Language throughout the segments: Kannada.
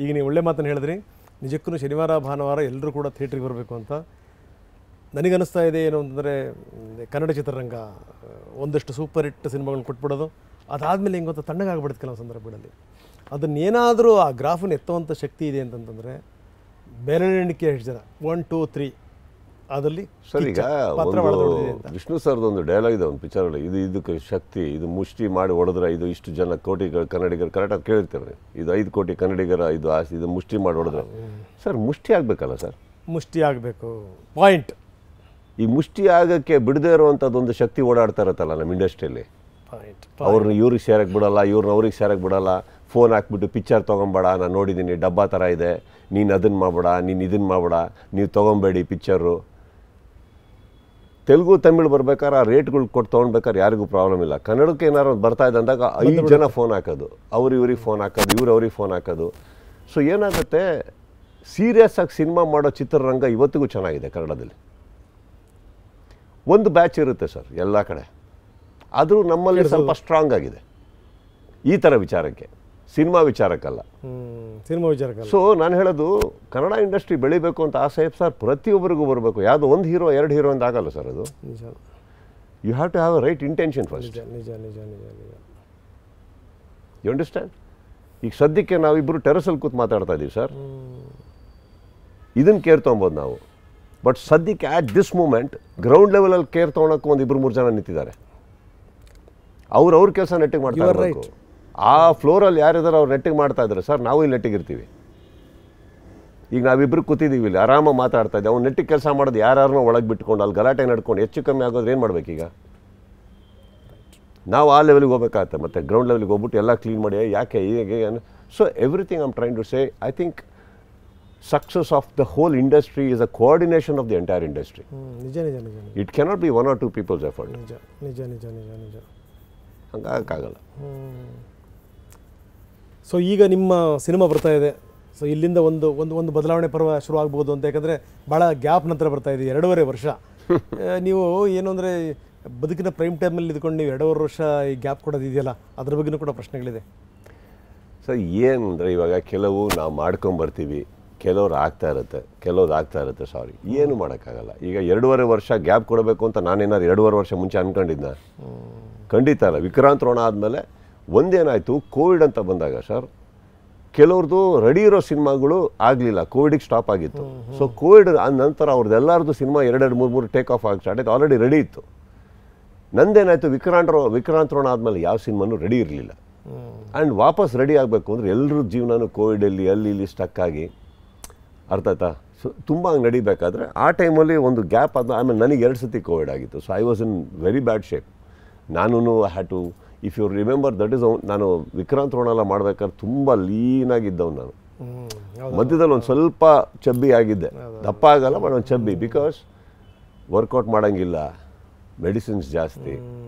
ಈಗ ನೀವು ಒಳ್ಳೆ ಮಾತನ್ನು ಹೇಳಿದ್ರಿ. ನಿಜಕ್ಕೂ ಶನಿವಾರ ಭಾನುವಾರ ಎಲ್ಲರೂ ಕೂಡ ಥಿಯೇಟ್ರಿಗೆ ಬರಬೇಕು ಅಂತ ನನಗನ್ನಿಸ್ತಾ ಇದೆ. ಏನು ಅಂತಂದರೆ ಕನ್ನಡ ಚಿತ್ರರಂಗ ಒಂದಷ್ಟು ಸೂಪರ್ ಹಿಟ್ ಸಿನಿಮಾಗಳನ್ನ ಕೊಟ್ಬಿಡೋದು, ಅದಾದಮೇಲೆ ಹೆಂಗೆ ಗೊತ್ತಾ ತಣ್ಣಗಾಗ್ಬಿಡುತ್ತೆ ಕೆಲವು ಸಂದರ್ಭಗಳಲ್ಲಿ. ಅದನ್ನೇನಾದರೂ ಆ ಗ್ರಾಫನ್ನು ಎತ್ತುವಂಥ ಶಕ್ತಿ ಇದೆ ಅಂತಂತಂದರೆ ಬೆರಳೆಣಿಕೆ ಎಷ್ಟು ಜನ 1 2 3 ಅದರಲ್ಲಿ ಸರ್. ಈಗ ವಿಷ್ಣು ಸರ್ದು ಒಂದು ಡೈಲಾಗ್ ಇದೆ ಒಂದು ಪಿಕ್ಚರಲ್ಲಿ, ಇದಕ್ಕೆ ಶಕ್ತಿ, ಇದು ಮುಷ್ಟಿ ಮಾಡಿ ಹೊಡೆದ್ರೆ ಇದು ಇಷ್ಟು ಜನ ಕೋಟಿಗಳು ಕನ್ನಡಿಗರು ಕರೆಕ್ಟಾಗಿ ಕೇಳಿರ್ತಾರೆ, ಇದು 5 ಕೋಟಿ ಕನ್ನಡಿಗರ ಇದು ಮುಷ್ಟಿ ಮಾಡಿ ಹೊಡೆದ್ರೆ. ಸರ್ ಮುಷ್ಟಿ ಆಗಬೇಕಲ್ಲ ಸರ್, ಮುಷ್ಟಿ ಆಗಬೇಕು ಪಾಯಿಂಟ್. ಈ ಮುಷ್ಟಿ ಆಗೋಕ್ಕೆ ಬಿಡದೇ ಇರುವಂಥದ್ದು ಒಂದು ಶಕ್ತಿ ಓಡಾಡ್ತಾ ಇರುತ್ತಲ್ಲ ನಮ್ಮ ಇಂಡಸ್ಟ್ರಿಯಲ್ಲಿ. ಅವ್ರನ್ನ ಇವ್ರಿಗೆ ಸೇರಕ್ಕೆ ಬಿಡಲ್ಲ, ಇವ್ರನ್ನ ಅವ್ರಿಗೆ ಸೇರಕ್ಕೆ ಬಿಡಲ್ಲ. ಫೋನ್ ಹಾಕ್ಬಿಟ್ಟು ಪಿಕ್ಚರ್ ತೊಗೊಂಬೇಡ, ನಾನು ನೋಡಿದ್ದೀನಿ ಡಬ್ಬಾ ಥರ ಇದೆ, ನೀನು ಅದನ್ನು ಮಾಡಬೇಡ, ನೀನು ಇದನ್ನು ಮಾಡಬೇಡ, ನೀವು ತೊಗೊಬೇಡಿ ಪಿಕ್ಚರು. ತೆಲುಗು ತಮಿಳು ಬರ್ಬೇಕಾದ್ರೆ ಆ ರೇಟ್ಗಳು ಕೊಟ್ಟು ತೊಗೊಳ್ಬೇಕಾದ್ರೆ ಯಾರಿಗೂ ಪ್ರಾಬ್ಲಮ್ ಇಲ್ಲ. ಕನ್ನಡಕ್ಕೆ ಏನಾರು ಬರ್ತಾ ಇದೆ ಅಂದಾಗ 5 ಜನ ಫೋನ್ ಹಾಕೋದು, ಇವ್ರಿಗೆ ಫೋನ್ ಹಾಕೋದು, ಅವ್ರಿಗೆ ಫೋನ್ ಹಾಕೋದು. ಸೊ ಏನಾಗುತ್ತೆ, ಸೀರಿಯಸ್ ಆಗಿ ಸಿನಿಮಾ ಮಾಡೋ ಚಿತ್ರರಂಗ ಇವತ್ತಿಗೂ ಚೆನ್ನಾಗಿದೆ ಕನ್ನಡದಲ್ಲಿ. ಒಂದು ಬ್ಯಾಚ್ ಇರುತ್ತೆ ಸರ್ ಎಲ್ಲ ಕಡೆ, ಆದರೂ ನಮ್ಮಲ್ಲಿ ಸ್ವಲ್ಪ ಸ್ಟ್ರಾಂಗ್ ಆಗಿದೆ ಈ ಥರ ವಿಚಾರಕ್ಕೆ, ಸಿನಿಮಾ ವಿಚಾರಕ್ಕಲ್ಲ. ಸಿನಿಮಾ ವಿಚಾರಕ್ಕಲ್ಲ. ಸೊ ನಾನು ಹೇಳೋದು, ಕನ್ನಡ ಇಂಡಸ್ಟ್ರಿ ಬೆಳಿಬೇಕು ಅಂತ ಆಸೆ ಸರ್ ಪ್ರತಿಯೊಬ್ಬರಿಗೂ ಬರಬೇಕು. ಯಾವುದೋ 1 ಹೀರೋ 2 ಹೀರೋ ಅಂತ ಆಗಲ್ಲ ಸರ್ ಅದು. You have to have a right intention first. You understand? ಈಗ ಸದ್ಯಕ್ಕೆ ನಾವಿಬ್ಬರು ಟೆರಸಲ್ಲಿ ಕೂತು ಮಾತಾಡ್ತಾ ಇದ್ದೀವಿ ಸರ್, ಇದನ್ನು ಕೇರ್ ತೊಗೊಬೋದು ನಾವು. ಬಟ್ ಸದ್ಯಕ್ಕೆ ಆಟ್ ದಿಸ್ ಮೂಮೆಂಟ್ ಗ್ರೌಂಡ್ ಲೆವೆಲಲ್ಲಿ ಕೇರ್ ತೊಗೊಳಕ್ಕೆ 1-2-3 ಜನ ನಿಂತಿದ್ದಾರೆ. ಅವ್ರ ಕೆಲಸ ನೆಟ್ಟಿಗೆ ಮಾಡ್ತಾ ಇರಬೇಕು. ಆ ಫ್ಲೋರಲ್ಲಿ ಯಾರಿದ್ದಾರೆ ಅವ್ರು ನೆಟ್ಟಿಗೆ ಮಾಡ್ತಾ ಇದ್ದಾರೆ ಸರ್, ನಾವು ಇಲ್ಲಿ ನೆಟ್ಟಿಗೆ ಇರ್ತೀವಿ. ಈಗ ನಾವಿಬ್ಬರು ಕೂತಿದ್ದೀವಿ ಇಲ್ಲಿ ಆರಾಮಾಗಿ ಮಾತಾಡ್ತಾ ಇದ್ದೀವಿ. ಅವ್ನು ನೆಟ್ಟಿಗೆ ಕೆಲಸ ಮಾಡೋದು ಯಾರನ್ನೋ ಒಳಗೆ ಬಿಟ್ಕೊಂಡು ಅಲ್ಲಿ ಗಲಾಟೆ ನಡ್ಕೊಂಡು ಹೆಚ್ಚು ಕಮ್ಮಿ ಆಗೋದ್ರೆ ಏನು ಮಾಡಬೇಕೀಗ? ನಾವು ಆ ಲೆವೆಲ್ಗೆ ಹೋಗ್ಬೇಕಾಗತ್ತೆ, ಮತ್ತು ಗ್ರೌಂಡ್ ಲೆವೆಲ್ಗೆ ಹೋಗ್ಬಿಟ್ಟು ಎಲ್ಲ ಕ್ಲೀನ್ ಮಾಡಿ ಯಾಕೆ ಹೀಗೆ. So everything I'm trying to say, I think success of the whole industry is a coordination of the entire industry. It cannot be 1 or 2 people's effort. ಹಂಗಾಗಲ್ಲ. So ಈಗ ನಿಮ್ಮ ಸಿನಿಮಾ ಬರ್ತಾ ಇದೆ. ಸೊ ಇಲ್ಲಿಂದ ಒಂದು ಬದಲಾವಣೆ ಪರ್ವ ಶುರು ಆಗ್ಬೋದು ಅಂತ, ಯಾಕಂದರೆ ಭಾಳ ಗ್ಯಾಪ್ ನಂತರ ಬರ್ತಾ ಇದೆ, 2.5 ವರ್ಷ. ನೀವು ಏನು ಅಂದರೆ ಬದುಕಿನ ಪ್ರೈಮ್ ಟೈಮಲ್ಲಿ ಇದ್ಕೊಂಡು ನೀವು 2.5 ವರ್ಷ ಈ ಗ್ಯಾಪ್ ಕೊಡೋದಿದೆಯಲ್ಲ, ಅದ್ರ ಬಗ್ಗೆನೂ ಕೂಡ ಪ್ರಶ್ನೆಗಳಿದೆ ಸರ್. ಏನಂದರೆ ಇವಾಗ ಕೆಲವು ನಾವು ಮಾಡ್ಕೊಂಬರ್ತೀವಿ, ಕೆಲವ್ರು ಆಗ್ತಾ ಇರುತ್ತೆ ಸಾರಿ, ಏನು ಮಾಡೋಕ್ಕಾಗಲ್ಲ. ಈಗ 2.5 ವರ್ಷ ಗ್ಯಾಪ್ ಕೊಡಬೇಕು ಅಂತ ನಾನೇನಾದ್ರು 2.5 ವರ್ಷ ಮುಂಚೆ ಅಂದ್ಕೊಂಡಿದ್ದ? ಖಂಡಿತ ಅಲ್ಲ. ವಿಕ್ರಾಂತ್ ರೋಣ ಆದಮೇಲೆ ಒಂದೇನಾಯಿತು, ಕೋವಿಡ್ ಅಂತ ಬಂದಾಗ ಸರ್ ಕೆಲವ್ರದ್ದು ರೆಡಿ ಇರೋ ಸಿನಿಮಾಗಳು ಆಗಲಿಲ್ಲ, ಕೋವಿಡಿಗೆ ಸ್ಟಾಪ್ ಆಗಿತ್ತು. ಸೊ ಕೋವಿಡ್ ನಂತರ ಅವ್ರದ್ದೆಲ್ಲರದ್ದು ಸಿನಿಮಾ 2-3 ಟೇಕ್ ಆಫ್ ಆಗಿ ಸ್ಟಾರ್ಟ್ ಆಯಿತು, ಆಲ್ರೆಡಿ ರೆಡಿ ಇತ್ತು. ನಂದೇನಾಯಿತು, ವಿಕ್ರಾಂತ್ ರೋಣ ಆದಮೇಲೆ ಯಾವ ಸಿನಿಮಾನು ರೆಡಿ ಇರಲಿಲ್ಲ. ಆ್ಯಂಡ್ ವಾಪಸ್ ರೆಡಿ ಆಗಬೇಕು ಅಂದರೆ ಎಲ್ಲರ ಜೀವನನೂ ಕೋವಿಡಲ್ಲಿ ಅಲ್ಲಿ ಇಲ್ಲಿ ಸ್ಟಕ್ ಆಗಿ, ಅರ್ಥ ಆಯ್ತಾ? ಸೊ ತುಂಬ ಹಂಗೆ ನಡಿಬೇಕಾದ್ರೆ ಆ ಟೈಮಲ್ಲಿ ಒಂದು ಗ್ಯಾಪ್ ಆದ. ಆಮೇಲೆ ನನಗೆ 2 ಸತಿ ಕೋವಿಡ್ ಆಗಿತ್ತು. So I was in very bad shape. ನಾನು had to, if you remember, that is ನಾನು ವಿಕ್ರಾಂತ್ ರೋಣ ಮಾಡಬೇಕಾದ್ರೆ ತುಂಬ ಲೀನಾಗಿದ್ದವು ನಾನು. ಮಧ್ಯದಲ್ಲಿ ಒಂದು ಸ್ವಲ್ಪ ಚಬ್ಬಿ ಆಗಿದ್ದೆ, ದಪ್ಪ ಆಗಲ್ಲ ಬಟ್ ಒಂದು ಚಬ್ಬಿ, ಬಿಕಾಸ್ ವರ್ಕೌಟ್ ಮಾಡೋಂಗಿಲ್ಲ, ಮೆಡಿಸಿನ್ಸ್ ಜಾಸ್ತಿ,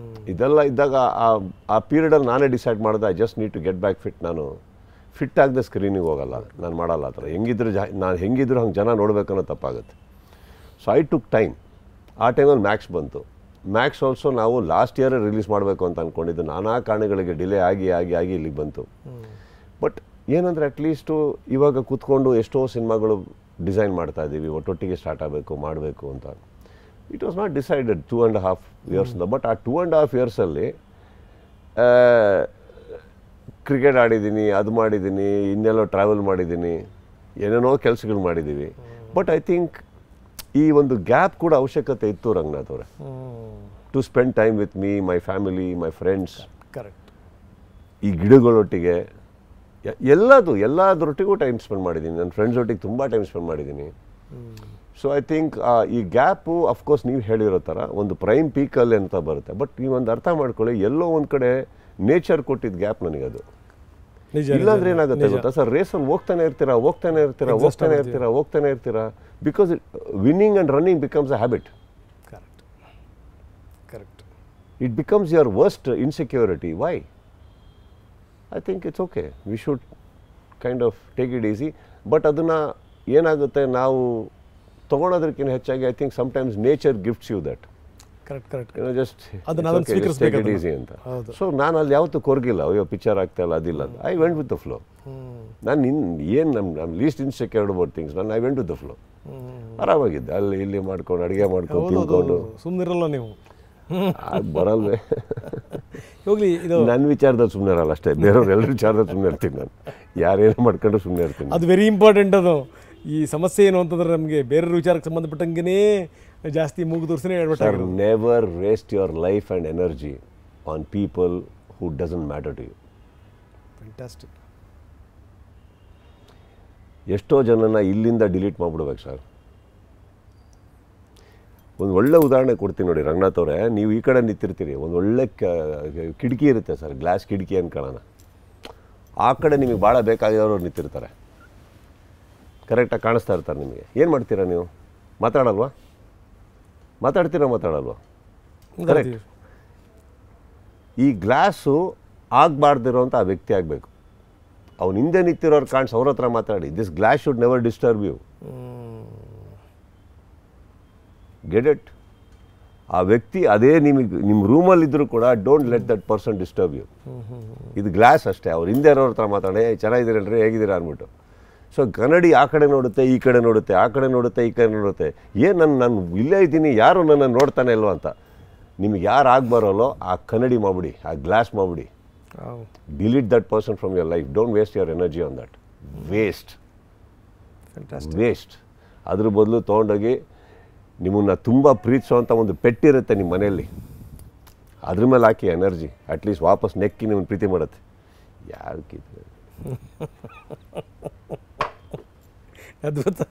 ಇದೆಲ್ಲ ಇದ್ದಾಗ ಆ ಪೀರಿಯಡಲ್ಲಿ ನಾನೇ ಡಿಸೈಡ್ ಮಾಡಿದೆ, I just need to get back fit. ನಾನು ಫಿಟ್ ಆಗದೆ ಸ್ಕ್ರೀನಿಗೆ ಹೋಗಲ್ಲ, ನಾನು ಮಾಡಲ್ಲ ಆ ಥರ. ನಾನು ಹೆಂಗಿದ್ರು ಹಂಗೆ ಜನ ನೋಡಬೇಕನ್ನೋ ತಪ್ಪಾಗುತ್ತೆ. So I took time. ಆ ಟೈಮಲ್ಲಿ ಮ್ಯಾಕ್ಸ್ ಬಂತು. ಮ್ಯಾಕ್ಸ್ ಆಲ್ಸೋ ನಾವು ಲಾಸ್ಟ್ ಇಯರೇ ರಿಲೀಸ್ ಮಾಡಬೇಕು ಅಂತ ಅಂದ್ಕೊಂಡಿದ್ದು, ನಾನಾ ಕಾರಣಗಳಿಗೆ ಡಿಲೇ ಆಗಿ ಇಲ್ಲಿಗೆ ಬಂತು. ಬಟ್ ಏನಂದರೆ ಅಟ್ಲೀಸ್ಟು ಇವಾಗ ಕೂತ್ಕೊಂಡು ಎಷ್ಟೋ ಸಿನಿಮಾಗಳು ಡಿಸೈನ್ ಮಾಡ್ತಾ ಇದ್ದೀವಿ, ಒಟ್ಟೊಟ್ಟಿಗೆ ಸ್ಟಾರ್ಟ್ ಮಾಡಬೇಕು ಅಂತ. It was not decided 2.5 years ಅಂತ. ಬಟ್ ಆ 2.5 yearsಲ್ಲಿ ಕ್ರಿಕೆಟ್ ಆಡಿದ್ದೀನಿ, ಅದು ಮಾಡಿದ್ದೀನಿ, ಇನ್ನೆಲ್ಲೋ ಟ್ರಾವೆಲ್ ಮಾಡಿದ್ದೀನಿ, ಏನೇನೋ ಕೆಲಸಗಳು ಮಾಡಿದ್ದೀವಿ. ಬಟ್ ಐ ಥಿಂಕ್ ಈ ಒಂದು ಗ್ಯಾಪ್ ಕೂಡ ಅವಶ್ಯಕತೆ ಇತ್ತು ರಂಗನಾಥ್ ಅವರೇ, to spend time with me, my family, my friends. Correct. ಈ ಗಿಡಗಳೊಟ್ಟಿಗೆ ಎಲ್ಲದರೊಟ್ಟಿಗೂ ಟೈಮ್ ಸ್ಪೆಂಡ್ ಮಾಡಿದ್ದೀನಿ. ನನ್ನ ಫ್ರೆಂಡ್ಸ್ ಒಟ್ಟಿಗೆ ತುಂಬ ಟೈಮ್ ಸ್ಪೆಂಡ್ ಮಾಡಿದ್ದೀನಿ. ಸೊ ಐ ಥಿಂಕ್ ಈ ಗ್ಯಾಪು ಅಫ್ಕೋರ್ಸ್ ನೀವು ಹೇಳಿರೋ ಥರ ಒಂದು ಪ್ರೈಮ್ ಪೀಕಲ್ಲಿ ಅಂತ ಬರುತ್ತೆ. ಬಟ್ ನೀವೊಂದು ಅರ್ಥ ಮಾಡ್ಕೊಳ್ಳಿ, ಎಲ್ಲೋ ಒಂದು ಕಡೆ ನೇಚರ್ ಕೊಟ್ಟಿದ್ದ ಗ್ಯಾಪ್ ನನಗದು. ಇಲ್ಲಾಂದ್ರೆ ಏನಾಗುತ್ತೆ ಗೊತ್ತಾ ಸರ್, ರೇಸಲ್ಲಿ ಹೋಗ್ತಾನೆ ಇರ್ತೀರಾ, because winning and running becomes a habit. Correct. It becomes your worst insecurity. Why? I think it's okay, we should kind of take it easy. But ಅದನ್ನು ಏನಾಗುತ್ತೆ, ನಾವು ತೊಗೊಳೋದಕ್ಕಿಂತ ಹೆಚ್ಚಾಗಿ I think sometimes nature gifts you that. Correct correct just ಅದನ್ನ ಅದನ್ನ ಸ್ವೀಕರಿಸ್ಬೇಕು ಅದನ್ನ. ಈಸಿ ಅಂತ. ಹೌದು. ಸೊ ನಾನು ಅಲ್ಲಿ ಯಾವತ್ತೂ ಕೊರಗಿಲ್ಲ, ಅಯ್ಯೋ ಪಿಕ್ಚರ್ ಆಗ್ತಾ ಇಲ್ಲ ಅದಿಲ್ಲ ಅಂತ. I went with the flow. ನಾನು ಏನು ನಮ್ಮ ಲೀಸ್ಟ್ ಇನ್ಸೆಕ್ಯೂರ್ಡ್ ಅಬೌಟ್ ಥಿಂಗ್ಸ್, ನಾನು I went with the flow. ಆರಾಮಾಗಿದ್ದೆ, ಅಲ್ಲಿ ಇಲ್ಲಿ ಮಾಡ್ಕೊಂಡು ಅಡುಗೆ ಮಾಡ್ಕೊಂಡು ತಿನ್ಕೊಂಡು. ಸುಮ್ಮನಿರಲ್ಲ ನೀವು. ಅದು ಬರಲ್ವೇ. ಹೋಗ್ಲಿ, ಇದು ನನ್ನ ವಿಚಾರದಲ್ಲಿ ಸುಮ್ಮನೆ ಇರಲ್ಲ ಅಷ್ಟೇ, ಬೇರೆಯವ್ರು ಎಲ್ಲರ ವಿಚಾರದಲ್ಲಿ ಸುಮ್ಮನೆ ಇರ್ತೀನಿ ನಾನು. ಯಾರೇನು ಮಾಡ್ಕೊಂಡು ಸುಮ್ಮನೆ ಇರ್ತೀನಿ. ಅದು ವೆರಿ ಇಂಪಾರ್ಟೆಂಟ್. ಅದು ಈ ಸಮಸ್ಯೆ ಏನು ಅಂತಂದ್ರೆ ನಮಗೆ ಬೇರೆ ವಿಚಾರಕ್ಕೆ ಸಂಬಂಧಪಟ್ಟಂಗೆ ಜಾಸ್ತಿ ಮೂಗು ತೋರಿಸಿನೇ ಹೇಳ್ಬಿಟ್ಟಾಗ. Never waste your life and energy on people who doesn't matter to you. Fantastic. ಎಷ್ಟೋ ಜನನ ಇಲ್ಲಿಂದ ಡಿಲೀಟ್ ಮಾಡಿಬಿಡ್ಬೇಕು ಸರ್. ಒಂದು ಒಳ್ಳೆ ಉದಾಹರಣೆ ಕೊಡ್ತೀನಿ ನೋಡಿ ರಂಗನಾಥ್ ಅವರೇ. ನೀವು ಈ ಕಡೆ ನಿಂತಿರ್ತೀರಿ, ಒಂದು ಒಳ್ಳೆ ಕಿಟಕಿ ಇರುತ್ತೆ ಸರ್, ಗ್ಲಾಸ್ ಕಿಟಕಿ ಅನ್ಕೊಳ್ಳೋಣ. ಆ ಕಡೆ ನಿಮಗೆ ಭಾಳ ಬೇಕಾಗಿರೋರು ನಿಂತಿರ್ತಾರೆ, ಕರೆಕ್ಟಾಗಿ ಕಾಣಿಸ್ತಾ ಇರ್ತಾರೆ ನಿಮಗೆ. ಏನು ಮಾಡ್ತೀರಾ ನೀವು? ಮಾತಾಡಲ್ವಾ? ಮಾತಾಡಲ್ವಾ? ಕರೆಕ್ಟ್. ಈ ಗ್ಲಾಸು ಆಗಬಾರ್ದಿರೋ ಅಂತ ಆ ವ್ಯಕ್ತಿ ಆಗಬೇಕು. ಅವ್ನು ಹಿಂದೆ ನಿಂತಿರೋರು ಕಾಣಿಸ್ ಅವ್ರ ಹತ್ರ ಮಾತಾಡಿ. This glass should never disturb you. Get it? ಆ ವ್ಯಕ್ತಿ ಅದೇ ನಿಮಗೆ ನಿಮ್ಮ ರೂಮಲ್ಲಿದ್ದರೂ ಕೂಡ don't let that person disturb you. ಇದು ಗ್ಲಾಸ್ ಅಷ್ಟೇ. ಅವ್ರು ಹಿಂದೆ ಇರೋರ ಹತ್ರ ಮಾತಾಡಿ, ಚೆನ್ನಾಗಿದ್ದೀರಲ್ರಿ, ಹೇಗಿದ್ದೀರಾ ಅಂದ್ಬಿಟ್ಟು. ಸೊ ಕನ್ನಡಿ ಆ ಕಡೆ ನೋಡುತ್ತೆ, ಈ ಕಡೆ ನೋಡುತ್ತೆ, ಆ ಕಡೆ ನೋಡುತ್ತೆ, ಈ ಕಡೆ ನೋಡುತ್ತೆ. ಏನು ನಾನು ಇಲ್ಲೇ ಇದ್ದೀನಿ, ಯಾರು ನನ್ನ ನೋಡ್ತಾನೆ ಇಲ್ವ ಅಂತ. ನಿಮ್ಗೆ ಯಾರು ಆಗಬಾರೋಲ್ಲೋ ಆ ಕನ್ನಡಿ ಮಾಡಿಬಿಡಿ, ಆ ಗ್ಲಾಸ್ ಮಾಡಿಬಿಡಿ. Delete that person from your life. Don't waste your energy on that. Waste. ಅದ್ರ ಬದಲು ತೊಗೊಂಡೋಗಿ ನಿಮ್ಮನ್ನು ತುಂಬ ಪ್ರೀತಿಸೋವಂಥ ಒಂದು ಪೆಟ್ಟಿರುತ್ತೆ ನಿಮ್ಮ ಮನೆಯಲ್ಲಿ, ಅದ್ರ ಮೇಲೆ ಹಾಕಿ ಎನರ್ಜಿ. ಅಟ್ಲೀಸ್ಟ್ ವಾಪಸ್ ನೆಕ್ಕಿ ನಿಮ್ಮನ್ನು ಪ್ರೀತಿ ಮಾಡುತ್ತೆ. ಯಾರಕ್ಕಿದೆ? ಅದ್ಭುತ.